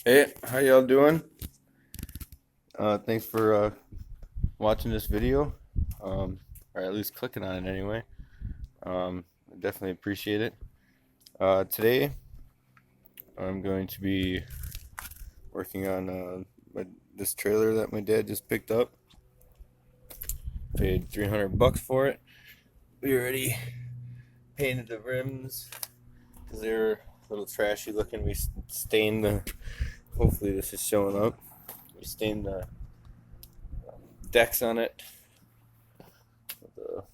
Hey, how y'all doing? Thanks for watching this video, or at least clicking on it anyway. I definitely appreciate it. Today, I'm going to be working on this trailer that my dad just picked up. Paid 300 bucks for it. We already painted the rims because they're a little trashy looking. We stained the. Hopefully, this is showing up. We stained the decks on it, the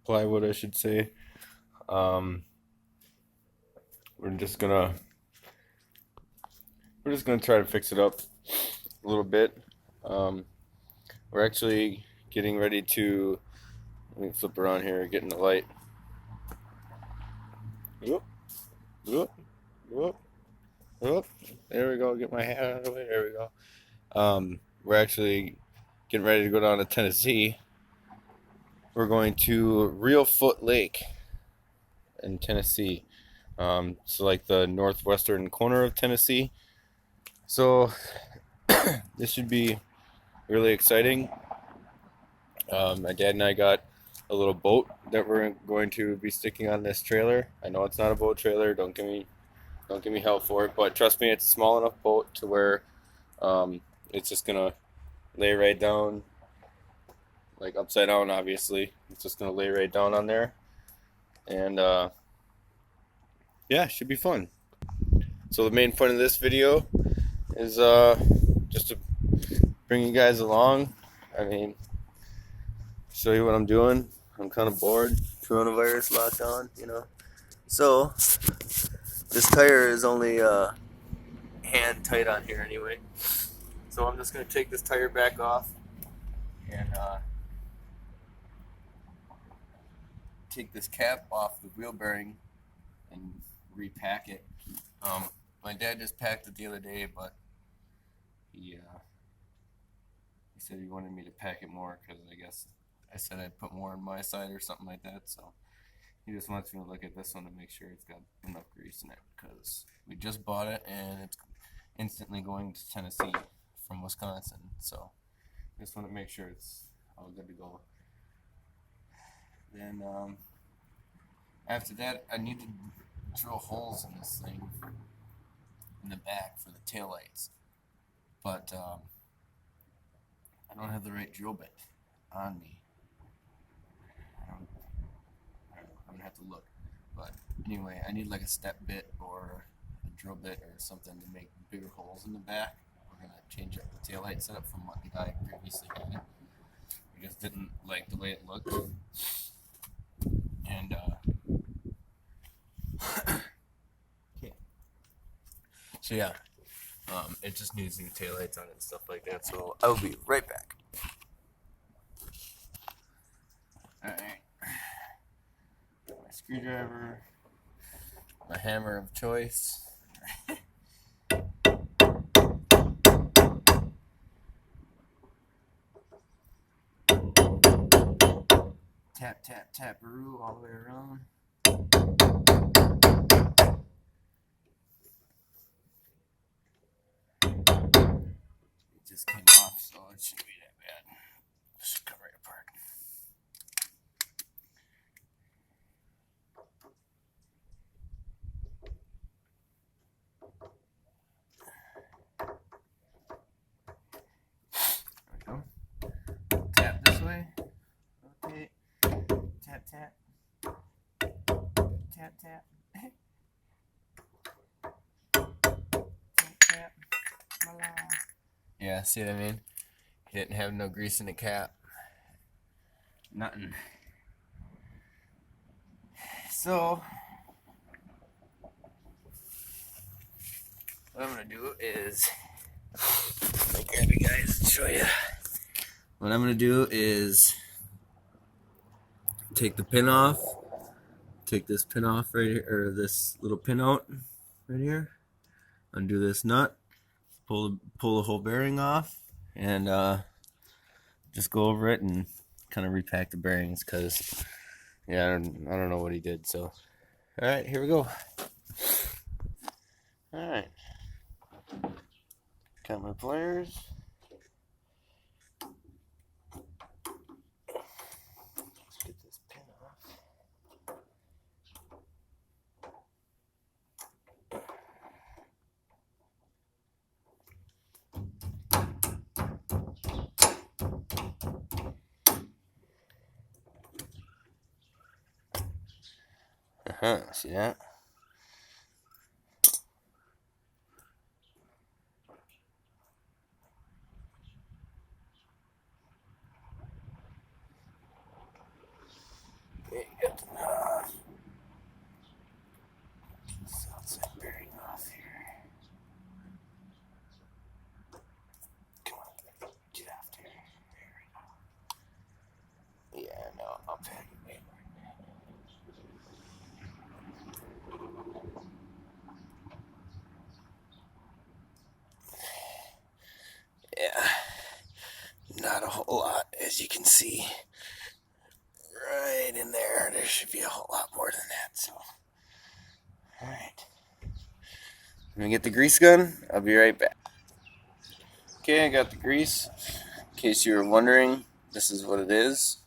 plywood, I should say. Um, we're just gonna try to fix it up a little bit. Um, we're actually getting ready to. Let me flip around here, getting the light. Whoop, whoop, whoop, whoop. There we go. Get my hat out of the way. There we go. We're actually getting ready to go down to Tennessee. We're going to Reelfoot Lake in Tennessee. So like the northwestern corner of Tennessee. So this should be really exciting. My dad and I got a little boat that we're going to be sticking on this trailer. I know it's not a boat trailer. Don't give me hell for it, but trust me, it's a small enough boat to where it's just gonna lay right down, like upside down. Obviously, it's just gonna lay right down on there, and yeah, it should be fun. So the main point of this video is just to bring you guys along. I mean, show you what I'm doing. I'm kind of bored. Coronavirus lockdown. So this tire is only hand tight on here anyway. So I'm just gonna take this tire back off and take this cap off the wheel bearing and repack it. My dad just packed it the other day, but he said he wanted me to pack it more because I guess I said I'd put more on my side or something like that. So he just wants me to look at this one to make sure it's got enough grease in it because we just bought it and it's instantly going to Tennessee from Wisconsin. So just want to make sure it's all good to go. Then after that, I need to drill holes in this thing in the back for the taillights. But I don't have the right drill bit on me. I'm gonna have to look. But anyway, I need like a step bit or a drill bit or something to make bigger holes in the back. We're gonna change up the taillight setup from what the guy previously had. I just didn't like the way it looked. And okay. So yeah, it just needs new taillights on it and stuff like that. So I will be right back. Alright. My screwdriver, my hammer of choice. Tap, tap, tap-a-roo all the way around. It just came off, so it shouldn't be that bad. It should come right apart. There we go. Tap this way. Rotate. Tap, tap. Tap, tap. Tap, tap. Voila. Yeah, see what I mean? He didn't have no grease in the cap. Nothing. So, what I'm gonna do is, let me grab you guys and show you. What I'm gonna do is take the pin off, take this pin off right here, or this little pin out right here, undo this nut, pull the whole bearing off, and just go over it and kind of repack the bearings because yeah, I don't know what he did. So all right, here we go. All right. Got my pliers. Let's get this pin off. See that? Okay, got the this outside bearing off here. Come on, get off there. There we go. Yeah, no, I'll pack it later. Yeah, not a whole lot, as you can see. Right in there, there should be a whole lot more than that, so. Alright. I'm gonna get the grease gun. I'll be right back. Okay, I got the grease. In case you were wondering, this is what it is.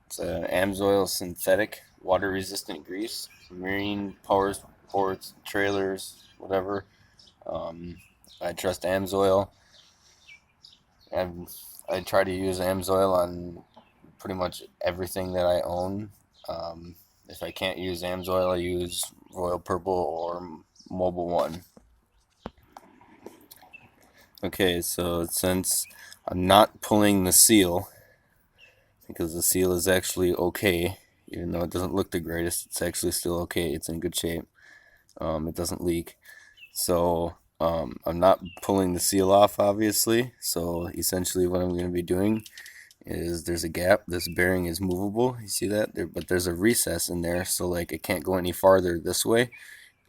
It's an AMSOIL synthetic water-resistant grease. Marine power sports, trailers, whatever. I trust AMSOIL. I try to use AMSOIL on pretty much everything that I own. If I can't use AMSOIL, I use Royal Purple or Mobil 1. Okay, so since I'm not pulling the seal, because the seal is actually okay, even though it doesn't look the greatest, it's actually still okay. It's in good shape. It doesn't leak. So I'm not pulling the seal off, obviously. So essentially what I'm going to be doing is there's a gap. This bearing is movable. You see that? But there's a recess in there, so like it can't go any farther this way.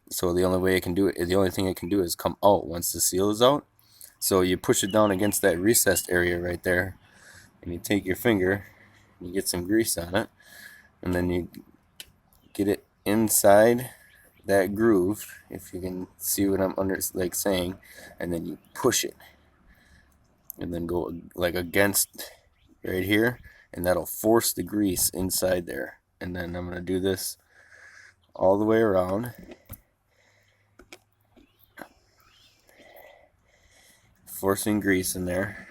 So the only way it can do it, the only thing it can do is come out once the seal is out. So you push it down against that recessed area right there, and you take your finger, you get some grease on it, and then you get it inside that groove, if you can see what I'm saying, and then you push it, and then go like against right here, and that'll force the grease inside there. And then I'm gonna do this all the way around, forcing grease in there.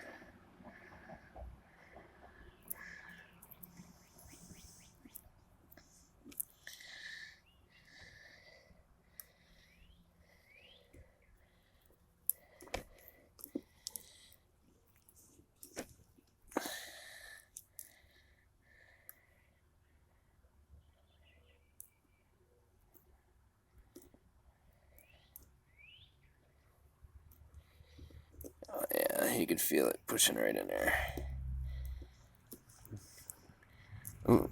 Oh yeah, you can feel it pushing right in there. Ooh.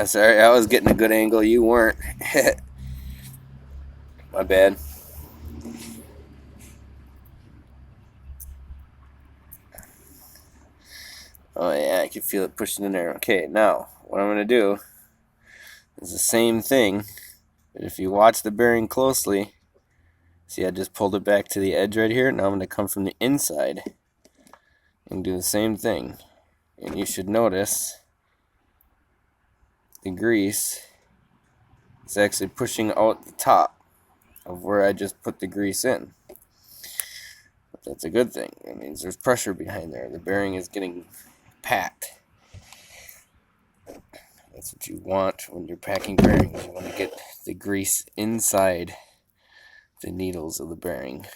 Sorry, I was getting a good angle. You weren't. My bad. Oh yeah, I can feel it pushing in there. Okay, now what I'm going to do is the same thing, but if you watch the bearing closely, see I just pulled it back to the edge right here. Now I'm going to come from the inside and do the same thing. And you should notice the grease is actually pushing out the top of where I just put the grease in. But that's a good thing. That means there's pressure behind there. The bearing is getting packed. That's what you want when you're packing bearings. You want to get the grease inside the needles of the bearing.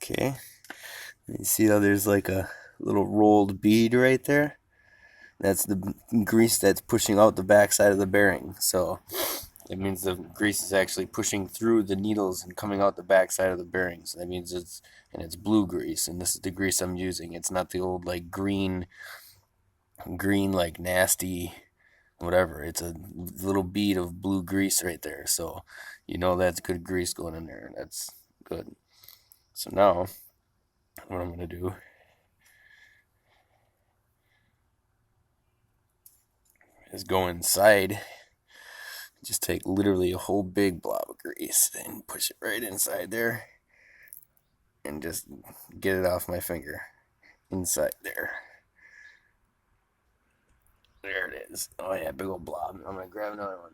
Okay, you see how there's like a little rolled bead right there? That's the grease that's pushing out the backside of the bearing. So it means the grease is actually pushing through the needles and coming out the backside of the bearing. So that means it's blue grease, and this is the grease I'm using. It's not the old like green like nasty whatever. It's a little bead of blue grease right there. So you know that's good grease going in there. That's good. So now what I'm going to do is go inside. Just take literally a whole big blob of grease and push it right inside there and just get it off my finger inside there. There it is. Oh yeah, big old blob. I'm going to grab another one.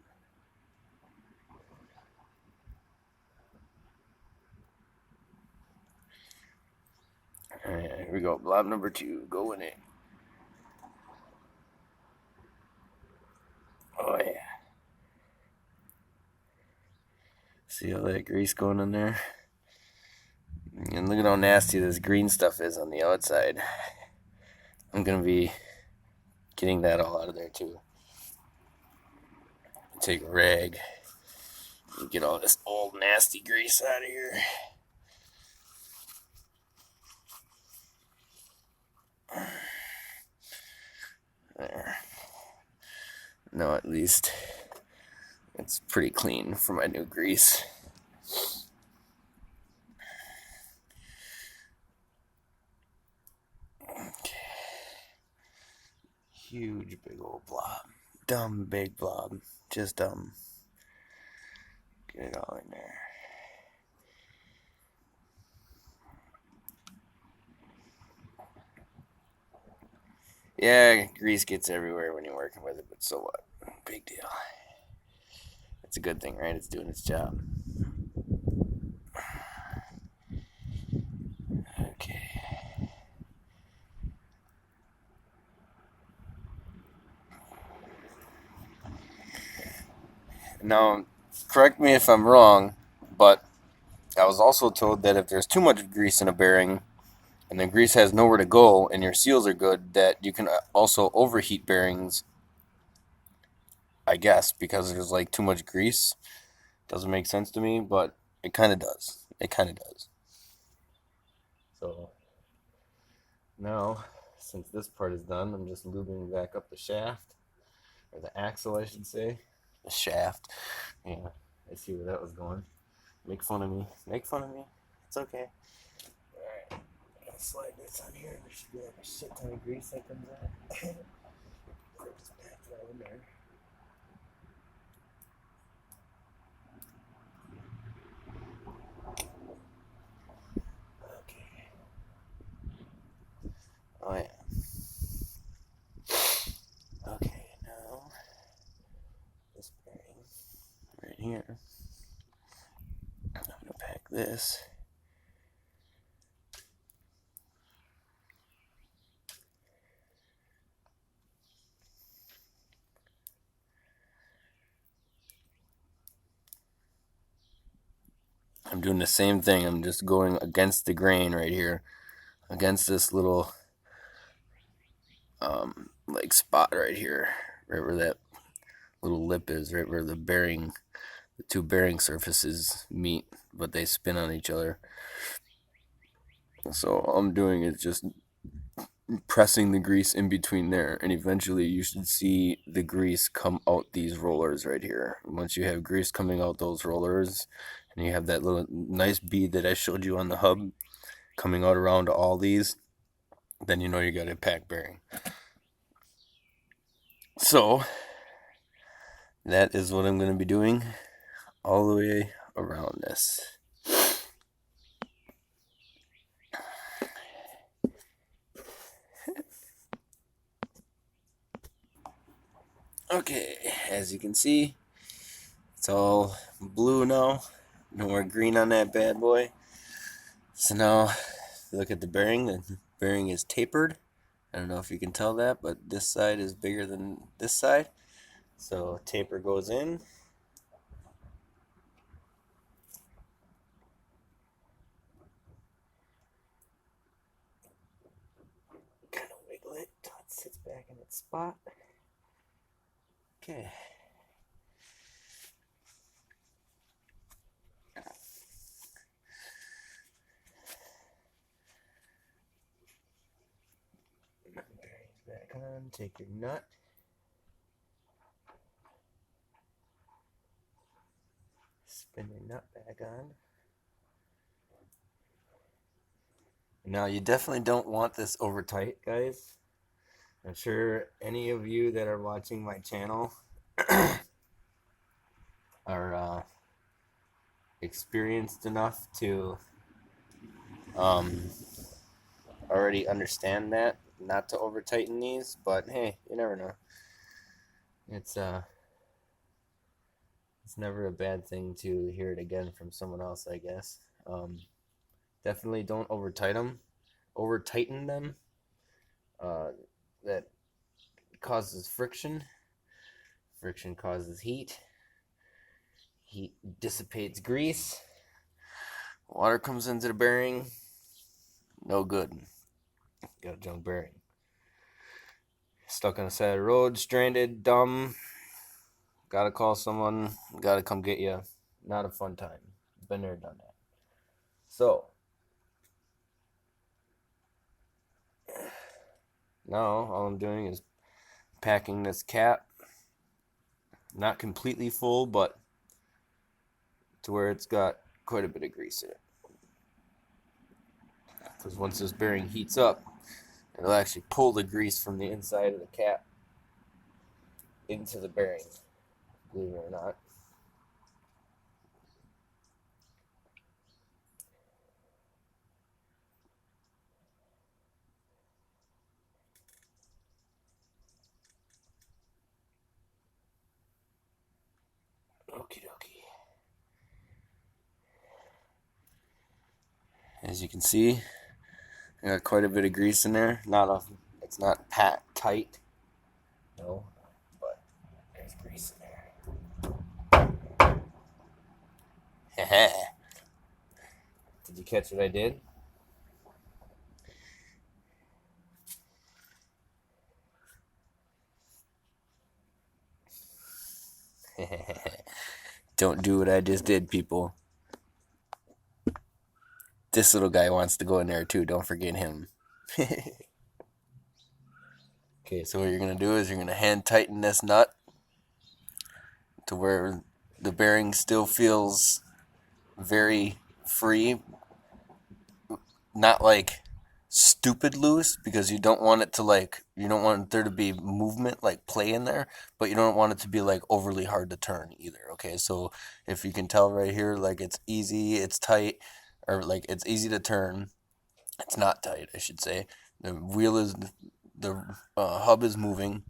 Alright, here we go. Blob number 2 going in. Oh yeah. See all that grease going in there? And look at how nasty this green stuff is on the outside. I'm going to be getting that all out of there too. Take a rag and get all this old nasty grease out of here. There. Now at least it's pretty clean for my new grease. Okay. Huge big old blob. Dumb big blob. Just dumb. Get it all in there. Yeah, grease gets everywhere when you're working with it, but so what? Big deal. It's a good thing, right? It's doing its job. Okay. Now, correct me if I'm wrong, but I was also told that if there's too much grease in a bearing, and the grease has nowhere to go, and your seals are good, that you can also overheat bearings, I guess, because there's like too much grease. Doesn't make sense to me, but it kind of does. It kind of does. So now, since this part is done, I'm just lubing back up the shaft, or the axle, I should say. The shaft. Yeah, I see where that was going. Make fun of me. Make fun of me. It's okay. Alright. I'll slide this on here. There should be like a shit ton of grease that comes out. Just pack that in there. Okay. Oh yeah. Okay, now this bearing right here. I'm gonna pack this. I'm doing the same thing. I'm just going against the grain right here, against this little like spot right here, right where that little lip is, right where the two bearing surfaces meet, but they spin on each other. So all I'm doing is just pressing the grease in between there, and eventually you should see the grease come out these rollers right here. Once you have grease coming out those rollers, and you have that little nice bead that I showed you on the hub coming out around all these, then you know you got a pack bearing. So that is what I'm going to be doing all the way around this. Okay, as you can see, it's all blue now. No more green on that bad boy. So now, look at the bearing. The bearing is tapered. I don't know if you can tell that, but this side is bigger than this side. So taper goes in. Kind of wiggle it until it sits back in its spot. Okay. Bearings back on. Take your nut. Spin your nut back on. Now, you definitely don't want this over tight, guys. I'm sure any of you that are watching my channel are experienced enough to already understand that, not to over tighten these, but hey, you never know. It's never a bad thing to hear it again from someone else, I guess. Definitely don't over tighten them. That causes friction. Friction causes heat. Heat dissipates grease. Water comes into the bearing. No good. Got a junk bearing. Stuck on the side of the road, stranded, dumb. Gotta call someone. Gotta come get you. Not a fun time. Been there, done that. So, now all I'm doing is packing this cap. Not completely full, but to where it's got quite a bit of grease in it. Because once this bearing heats up, it'll actually pull the grease from the inside of the cap into the bearing, believe it or not. Okie dokie. As you can see, I got quite a bit of grease in there. It's not packed tight, no, but there's grease in there. Did you catch what I did? Don't do what I just did, people. This little guy wants to go in there too. Don't forget him. Okay, so what you're going to do is you're going to hand tighten this nut to where the bearing still feels very free. Not like stupid loose, because you don't want it to you don't want there to be movement, like play in there, but you don't want it to be like overly hard to turn either. Okay, so if you can tell right here, like it's easy, it's tight, or like it's easy to turn. It's not tight, I should say. The hub is moving,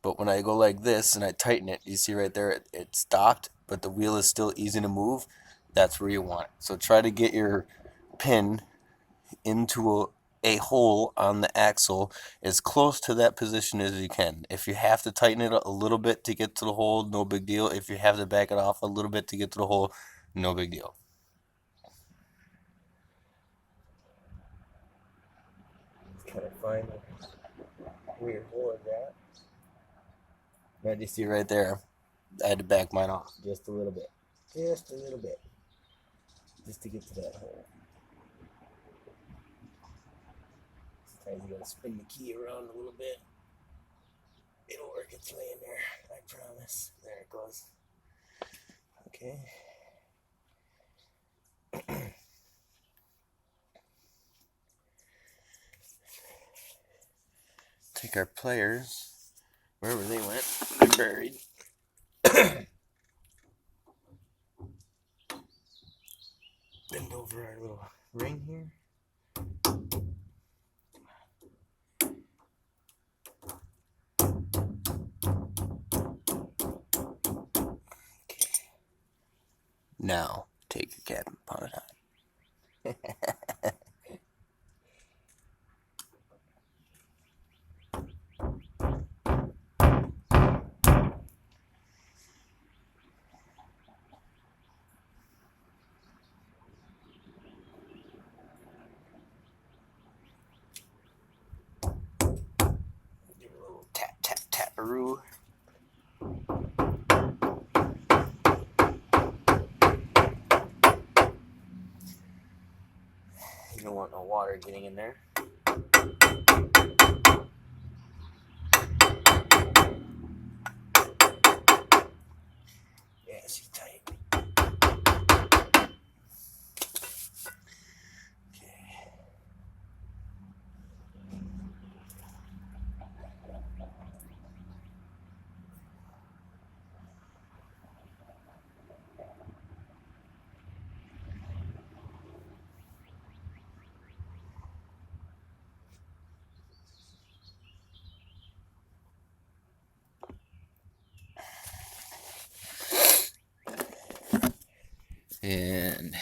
but when I go like this and I tighten it, you see right there, it stopped, but the wheel is still easy to move. That's where you want it. So try to get your pin into a hole on the axle as close to that position as you can. If you have to tighten it a little bit to get to the hole, no big deal. If you have to back it off a little bit to get to the hole, no big deal. Just kind of find a weird hole in that. Right, you see right there, I had to back mine off just a little bit. Just a little bit. Just to get to that hole. Sometimes you gotta spin the key around a little bit. It'll work its way in there, I promise. There it goes. Okay. Take our pliers, wherever they went, they're buried. Bend over our little ring here. Now, take your cap and put it on. Give it a little tap, tap, tap-a-roo. You don't want no water getting in there. Yeah, she's tight. And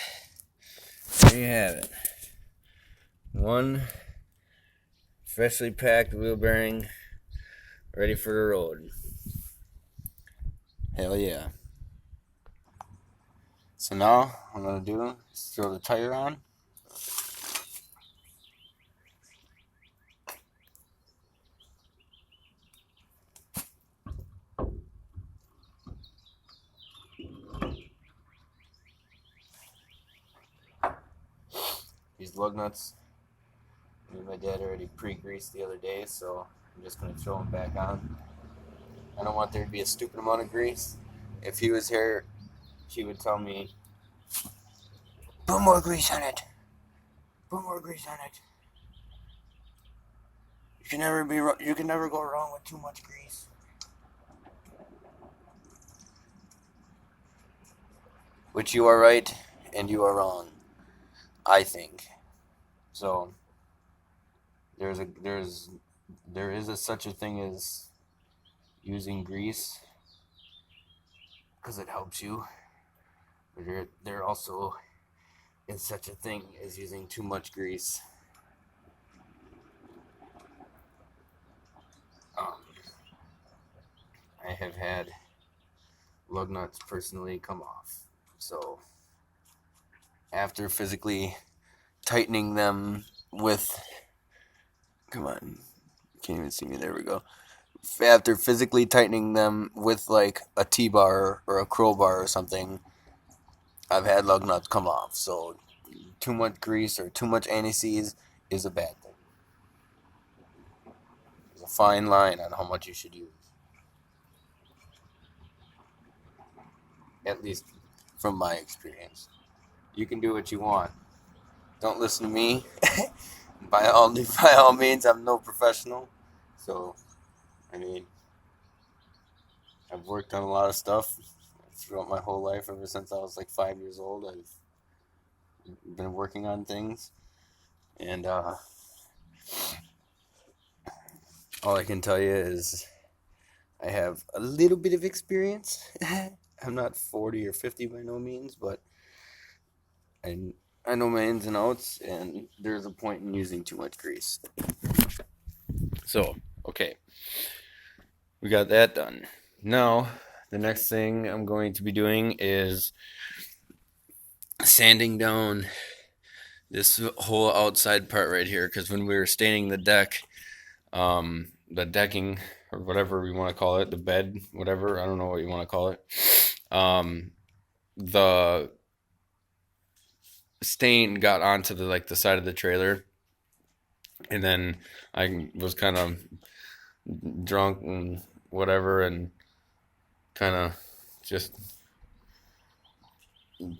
there you have it. One freshly packed wheel bearing ready for the road. Hell yeah. So now what I'm going to do is throw the tire on. These lug nuts, me and my dad already pre-greased the other day, so I'm just going to throw them back on. I don't want there to be a stupid amount of grease. If he was here, he would tell me, put more grease on it. Put more grease on it. You can never go wrong with too much grease. Which you are right and you are wrong, I think. So there is such a thing as using grease because it helps you. But there also is such a thing as using too much grease. I have had lug nuts personally come off. So after physically tightening them with, come on, can't even see me, there we go. After physically tightening them with like a T-bar or a crowbar or something, I've had lug nuts come off. So too much grease or too much anti-seize is a bad thing. There's a fine line on how much you should use. At least from my experience. You can do what you want. Don't listen to me. By all means, I'm no professional. So, I mean, I've worked on a lot of stuff throughout my whole life. Ever since I was like 5 years old, I've been working on things. And all I can tell you is I have a little bit of experience. I'm not 40 or 50 by no means, but I know my ins and outs, and there's a point in using too much grease. So, okay. We got that done. Now, the next thing I'm going to be doing is sanding down this whole outside part right here, because when we were staining the deck, the decking, or whatever we want to call it, the bed, whatever, I don't know what you want to call it, the stain got onto the side of the trailer, and then I was kind of drunk and whatever, and kind of just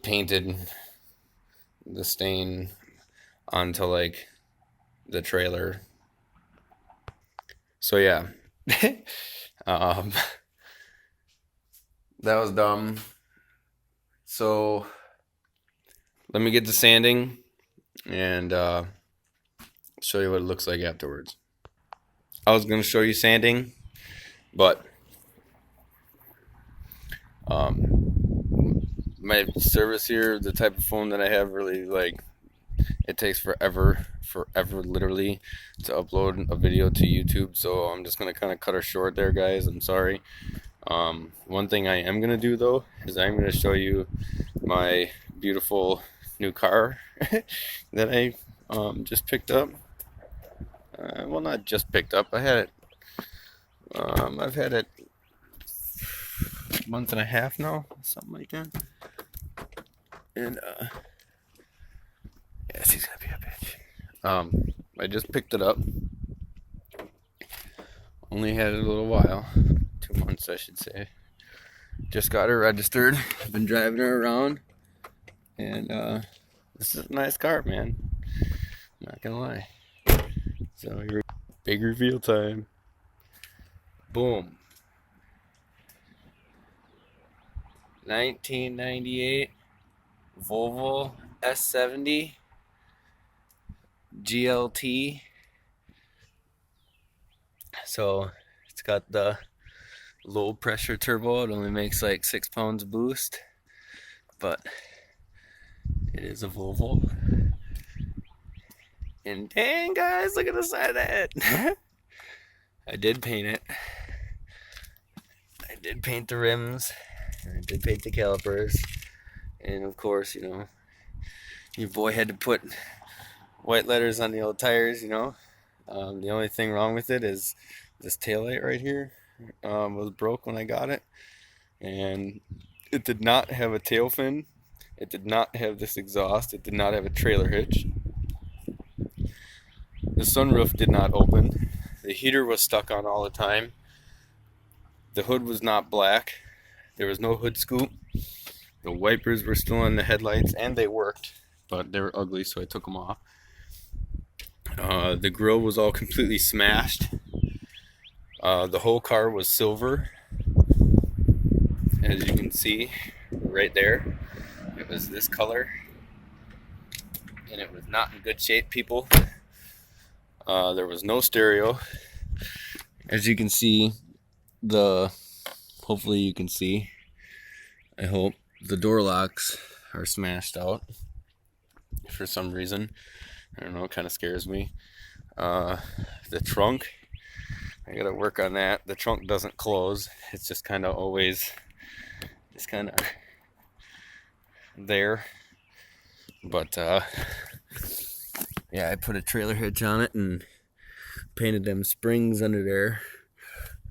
painted the stain onto like the trailer. So yeah. That was dumb. So let me get to sanding and show you what it looks like afterwards. I was going to show you sanding, but my service here, the type of phone that I have, really, like, it takes forever literally to upload a video to YouTube. So I'm just going to kind of cut her short there, guys. I'm sorry. One thing I am going to do, though, is I'm going to show you my beautiful new car that I just picked up. Well, not just picked up. I've had it a month and a half now, something like that. And yeah, she's gonna be a bitch. I just picked it up. Only had it a little while, 2 months, I should say. Just got her registered. Been driving her around, and this is a nice car, man. I'm not gonna lie. So here, big reveal time. Boom. 1998 Volvo S70 GLT. So it's got the low pressure turbo. It only makes like 6 pounds of boost, but It is a Volvo. And dang, guys, look at the side of that. I did paint it. I did paint the rims. And I did paint the calipers. And of course, you know, your boy had to put white letters on the old tires, you know. The only thing wrong with it is this taillight right here was broke when I got it. And it did not have a tail fin. It did not have this exhaust. It did not have a trailer hitch. The sunroof did not open. The heater was stuck on all the time. The hood was not black. There was no hood scoop. The wipers were still on the headlights, and they worked, but they were ugly, so I took them off. The grill was all completely smashed. The whole car was silver, as you can see right there. It was this color, and it was not in good shape, people. There was no stereo. As you can see, hopefully you can see, I hope, the door locks are smashed out for some reason. I don't know, it kind of scares me. The trunk, I gotta work on that. The trunk doesn't close. It's just kind of always just kind of there. But yeah, I put a trailer hitch on it and painted them springs under there.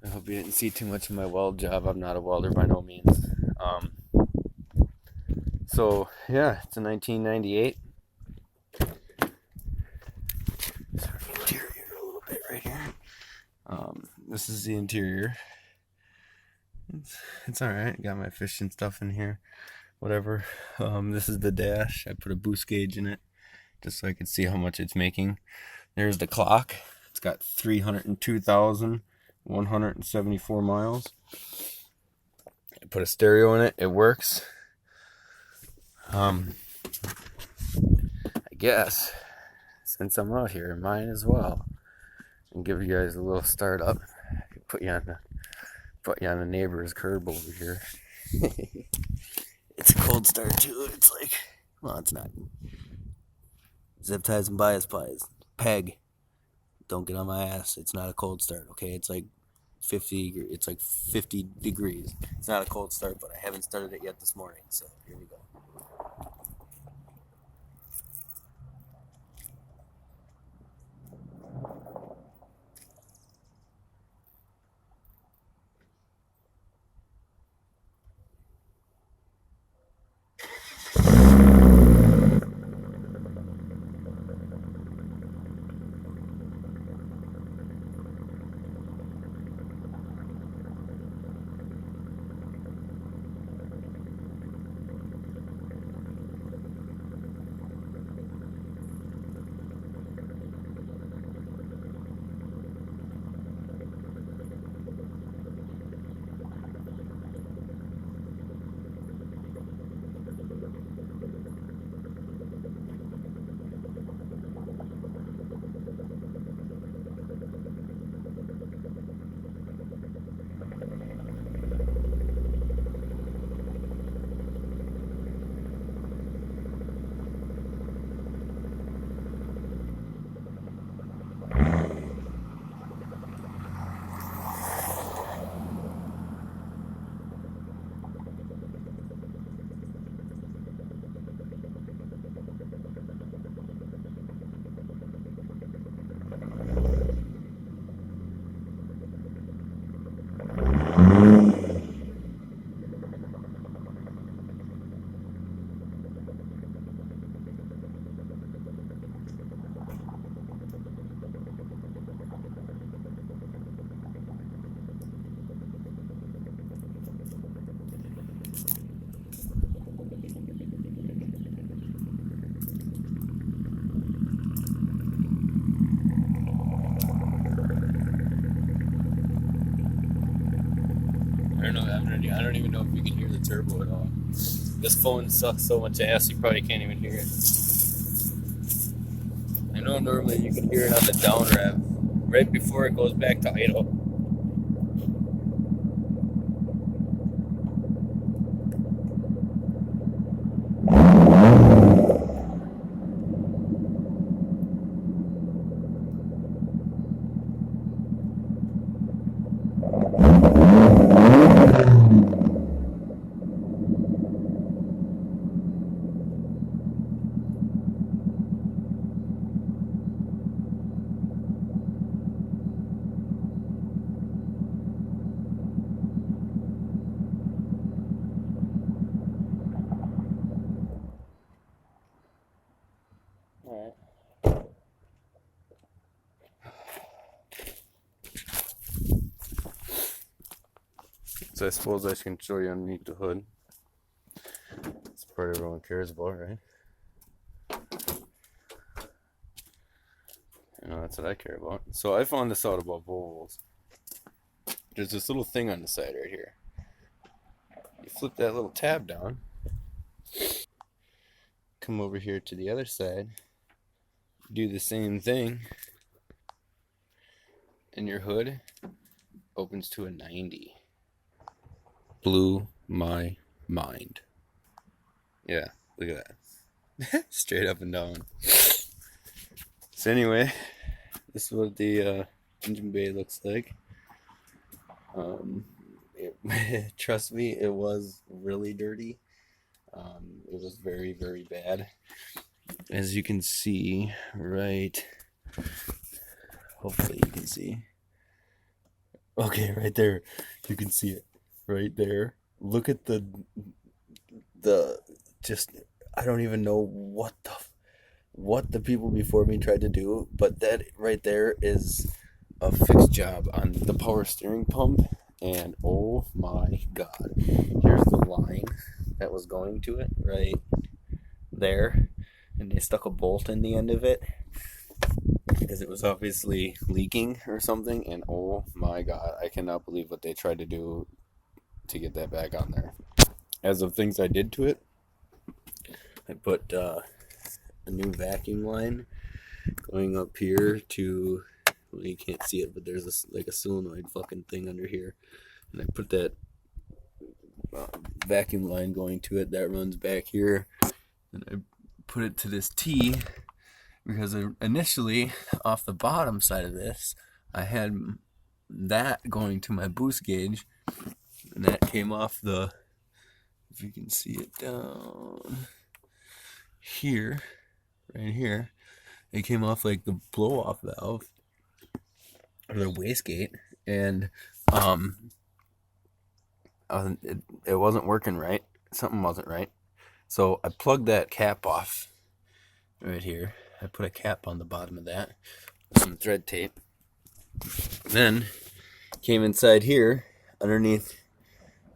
I hope you didn't see too much of my weld job. I'm not a welder by no means. So yeah, it's a 1998. Sorry, interior a little bit right here. This is the interior. It's all right. Got my fishing stuff in here. Whatever. This is the dash. I put a boost gauge in it just so I could see how much it's making. There's the clock. It's got 302,174 miles. I put a stereo in it. It works. I guess since I'm out here, mine as well, and give you guys a little start up. Put you on the neighbor's curb over here. It's a cold start too. It's like, well, it's not. Zip ties and bias plies. Peg. Don't get on my ass. It's not a cold start. Okay, it's like 50. It's like 50 degrees. It's not a cold start, but I haven't started it yet this morning. So here we go. I don't even know if you can hear the turbo at all. This phone sucks so much ass you probably can't even hear it. I know normally you can hear it on the down rev right before it goes back to idle. So I suppose I can show you underneath the hood. That's the part everyone cares about, right? You know, that's what I care about. So I found this out about Volvos. There's this little thing on the side right here. You flip that little tab down. Come over here to the other side. Do the same thing. And your hood opens to a 90. Blew my mind. Yeah, look at that. Straight up and down. So anyway, this is what the engine bay looks like. Trust me, it was really dirty. It was very, very bad. As you can see, right, hopefully you can see. Okay, right there, you can see it, right there. Look at the just, I don't even know what the people before me tried to do, but that right there is a fixed job on the power steering pump, and oh my god, here's the line that was going to it right there, and they stuck a bolt in the end of it because it was obviously leaking or something, and oh my god, I cannot believe what they tried to do to get that back on there. As of things I did to it, I put a new vacuum line going up here to, well, you can't see it, but there's this like a solenoid fucking thing under here, and I put that vacuum line going to it that runs back here, and I put it to this T because initially off the bottom side of this I had that going to my boost gauge, and that came off the, if you can see it down here, right here, it came off like the blow off valve or the wastegate, and it wasn't working right. Something wasn't right. So I plugged that cap off right here. I put a cap on the bottom of that with some thread tape. Then came inside here underneath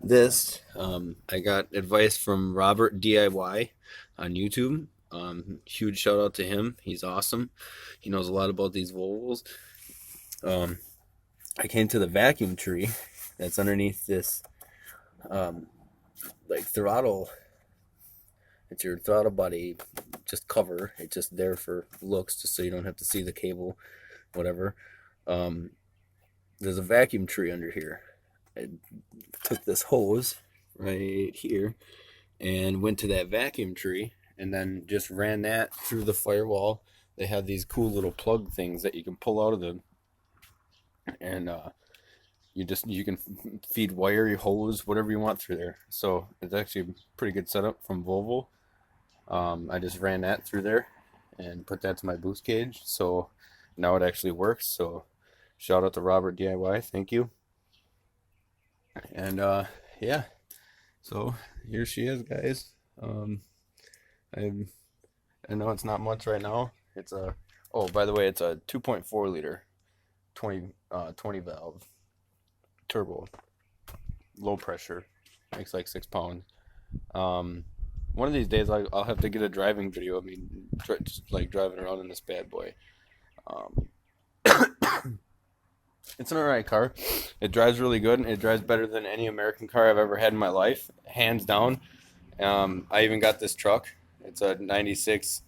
this. I got advice from Robert DIY on YouTube. Huge shout out to him. He's awesome. He knows a lot about these Volvos. I came to the vacuum tree that's underneath this like throttle. It's your throttle body just cover. It's just there for looks, just so you don't have to see the cable, whatever. There's a vacuum tree under here. I took this hose right here and went to that vacuum tree and then just ran that through the firewall. They have these cool little plug things that you can pull out of them, and you can feed wire, your hose, whatever you want through there. So it's actually a pretty good setup from Volvo. I just ran that through there and put that to my boost gauge, so now it actually works. So shout out to Robert DIY, thank you. And yeah, so here she is, guys. I know it's not much right now. It's a, oh, by the way, it's a 2.4 liter 20 valve turbo, low pressure, makes like 6 pounds. One of these days I'll have to get a driving video of me just like driving around in this bad boy. It's an alright car. It drives really good. It drives better than any American car I've ever had in my life, hands down. I even got this truck. It's a 96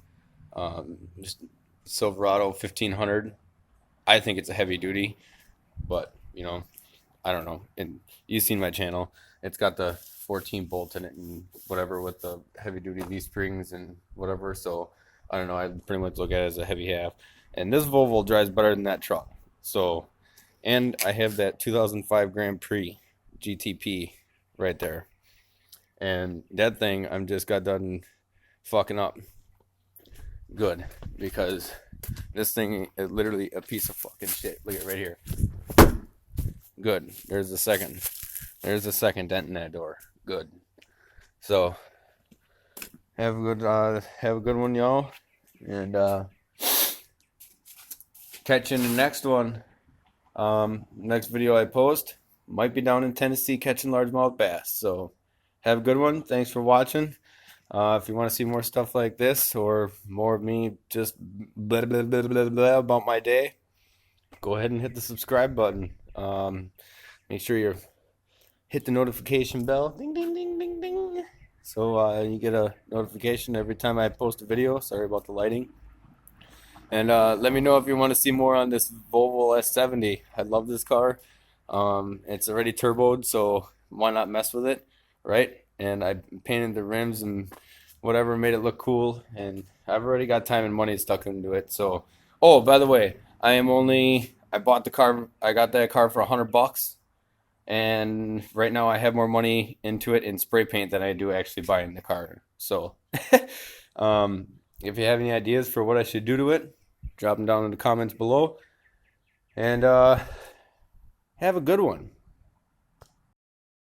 Silverado 1500. I think it's a heavy duty, but you know, I don't know. And you've seen my channel. It's got the 14 bolt in it and whatever with the heavy duty leaf springs and whatever. So I don't know. I pretty much look at it as a heavy half. And this Volvo drives better than that truck. So, and I have that 2005 Grand Prix GTP right there. And that thing I'm just got done fucking up good, because this thing is literally a piece of fucking shit. Look at it right here. Good. There's a second dent in that door. Good. So have a good one, y'all, and catch you in the next one. Next video I post, might be down in Tennessee catching largemouth bass. So have a good one. Thanks for watching. If you want to see more stuff like this or more of me just blah, blah, blah, blah, blah about my day, go ahead and hit the subscribe button. Make sure you hit the notification bell. Ding, ding, ding, ding, ding. So you get a notification every time I post a video. Sorry about the lighting. And let me know if you want to see more on this Volvo S70. I love this car. It's already turboed, so why not mess with it, right? And I painted the rims and whatever, made it look cool. And I've already got time and money stuck into it. So, oh, by the way, I bought the car. I got that car for $100, and right now I have more money into it in spray paint than I do actually buying the car. So, um, if you have any ideas for what I should do to it, drop them down in the comments below. And have a good one.